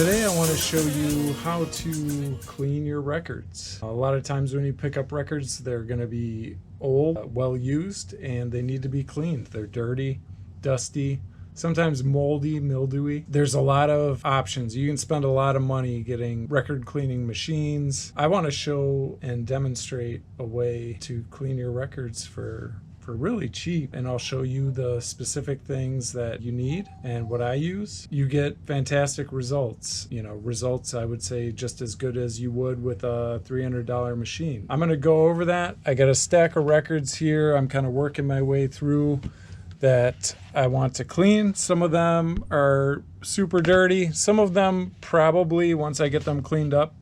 Today I want to show you how to clean your records. A lot of times when you pick up records, they're going to be old, well used, and they need to be cleaned. They're dirty, dusty, sometimes moldy, mildewy. There's a lot of options. You can spend a lot of money getting record cleaning machines. I want to show and demonstrate a way to clean your records for really cheap, and I'll show you the specific things that you need and what I use. You get fantastic results. Results I would say just as good as you would with a $300 machine. I'm going to go over that. I got a stack of records here. I'm kind of working my way through that I want to clean. Some of them are super dirty. Some of them probably, once I get them cleaned up,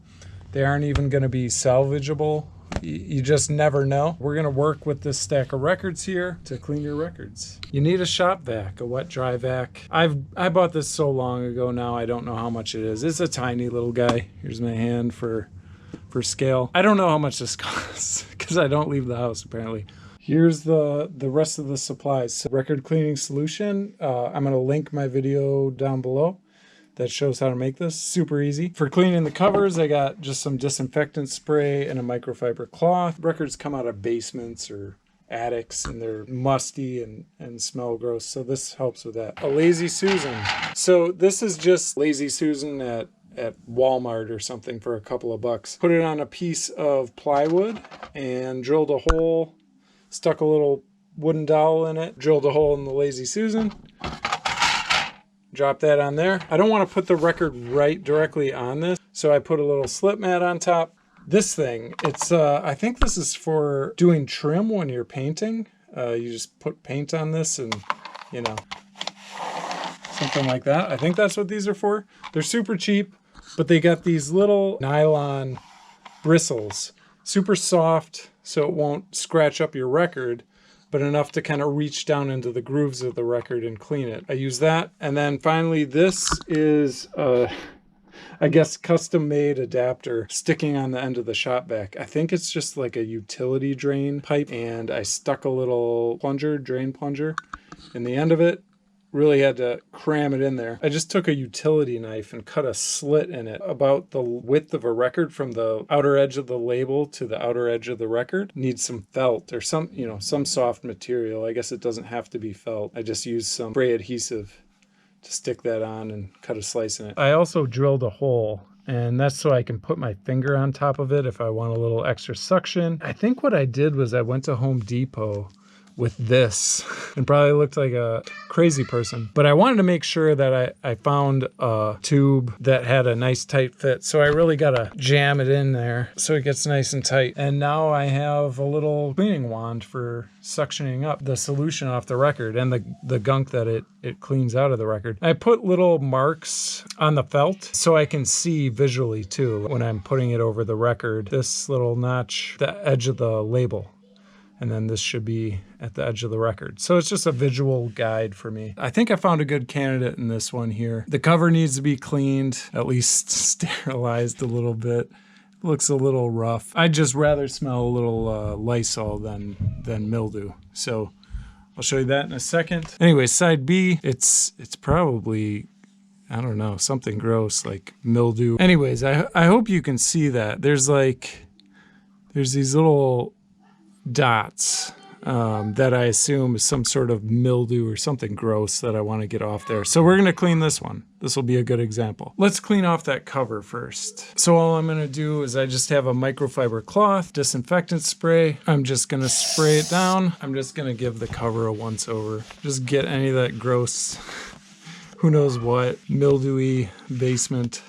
they aren't even going to be salvageable. You just never know. We're going to work with this stack of records here to clean your records. You need a shop vac, a wet dry vac. I bought this so long ago now, I don't know how much it is. It's a tiny little guy. Here's my hand for scale. I don't know how much this costs because I don't leave the house apparently. Here's the rest of the supplies. So record cleaning solution. I'm going to link my video down below that shows how to make this. Super easy. For cleaning the covers, I got just some disinfectant spray and a microfiber cloth. Records come out of basements or attics and they're musty and smell gross, so this helps with that. A Lazy Susan. So this is just Lazy Susan at Walmart or something for a couple of bucks. Put it on a piece of plywood and drilled a hole, stuck a little wooden dowel in it, drilled a hole in the Lazy Susan. Drop that on there. I don't want to put the record right directly on this, so I put a little slip mat on top. This thing, it's I think this is for doing trim when you're painting. You just put paint on this and, something like that. I think that's what these are for. They're super cheap, but they got these little nylon bristles. Super soft, so it won't scratch up your record, but enough to kind of reach down into the grooves of the record and clean it. I use that. And then finally, this is, I guess, custom-made adapter sticking on the end of the shop vac. I think it's just like a utility drain pipe, and I stuck a little drain plunger in the end of it. Really had to cram it in there. I just took a utility knife and cut a slit in it about the width of a record from the outer edge of the label to the outer edge of the record. Needs some felt or some soft material. I guess it doesn't have to be felt. I just used some spray adhesive to stick that on and cut a slice in it. I also drilled a hole, and that's so I can put my finger on top of it if I want a little extra suction. I think what I did was I went to Home Depot with this and probably looked like a crazy person, but I wanted to make sure that I found a tube that had a nice tight fit, so I really gotta jam it in there so it gets nice and tight. And now I have a little cleaning wand for suctioning up the solution off the record and the gunk that it cleans out of the record. I put little marks on the felt so I can see visually too when I'm putting it over the record. This little notch, the edge of the label, and then this should be at the edge of the record. So it's just a visual guide for me. I think I found a good candidate in this one here. The cover needs to be cleaned, at least sterilized a little bit. It looks a little rough. I'd just rather smell a little Lysol than mildew. So I'll show you that in a second. Anyway, side B, it's probably, I don't know, something gross like mildew. Anyways, I hope you can see that. There's these little dots that I assume is some sort of mildew or something gross that I want to get off there. So we're going to clean this one. This will be a good example. Let's clean off that cover first. So all I'm going to do is I just have a microfiber cloth, disinfectant spray. I'm just going to spray it down. I'm just going to give the cover a once over. Just get any of that gross, who knows what, mildewy basement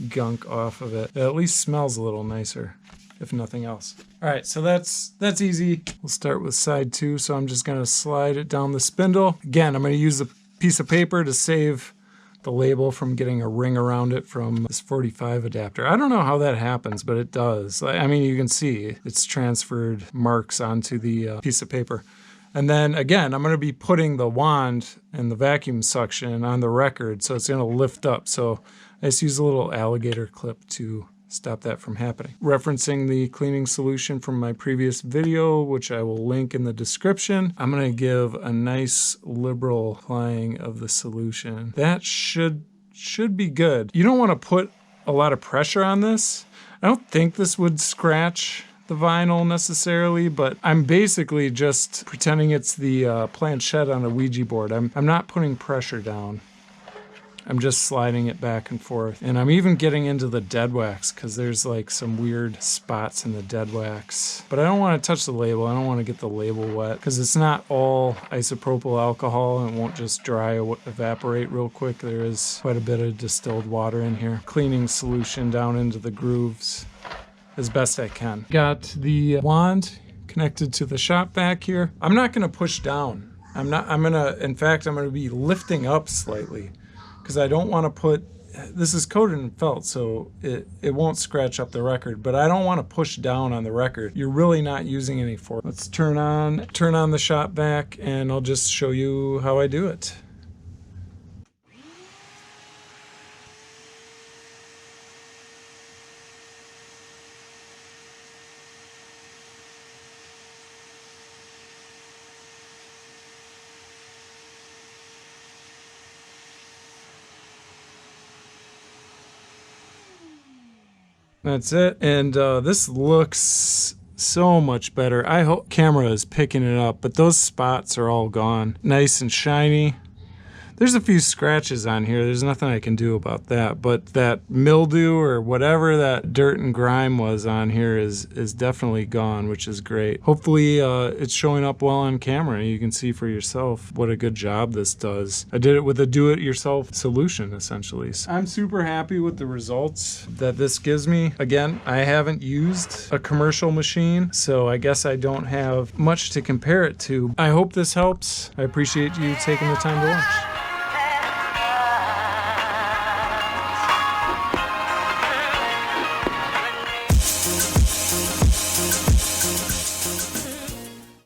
gunk off of it. It at least smells a little nicer, if nothing else. All right, so that's easy. We'll start with side 2. So I'm just gonna slide it down the spindle. Again, I'm gonna use a piece of paper to save the label from getting a ring around it from this 45 adapter. I don't know how that happens, but it does. I mean, you can see it's transferred marks onto the piece of paper. And then again, I'm gonna be putting the wand and the vacuum suction on the record, so it's gonna lift up. So I just use a little alligator clip to stop that from happening. Referencing the cleaning solution from my previous video, which I will link in the description, I'm going to give a nice liberal applying of the solution. That should should be good. You don't want to put a lot of pressure on this. I don't think this would scratch the vinyl necessarily, but I'm basically just pretending it's the planchette on a Ouija board. I'm not putting pressure down. I'm just sliding it back and forth. And I'm even getting into the dead wax because there's like some weird spots in the dead wax. But I don't want to touch the label. I don't want to get the label wet because it's not all isopropyl alcohol and it won't just evaporate real quick. There is quite a bit of distilled water in here. Cleaning solution down into the grooves as best I can. Got the wand connected to the shop vac here. I'm not going to push down. In fact, I'm going to be lifting up slightly, because I don't want to put, this is coated in felt, so it won't scratch up the record, but I don't want to push down on the record. You're really not using any force. Let's turn on the shop vac, and I'll just show you how I do it. That's it, and this looks so much better. I hope camera is picking it up, but those spots are all gone. Nice and shiny. There's a few scratches on here. There's nothing I can do about that, but that mildew or whatever that dirt and grime was on here is definitely gone, which is great. Hopefully it's showing up well on camera. You can see for yourself what a good job this does. I did it with a do-it-yourself solution, essentially. So I'm super happy with the results that this gives me. Again, I haven't used a commercial machine, so I guess I don't have much to compare it to. I hope this helps. I appreciate you taking the time to watch.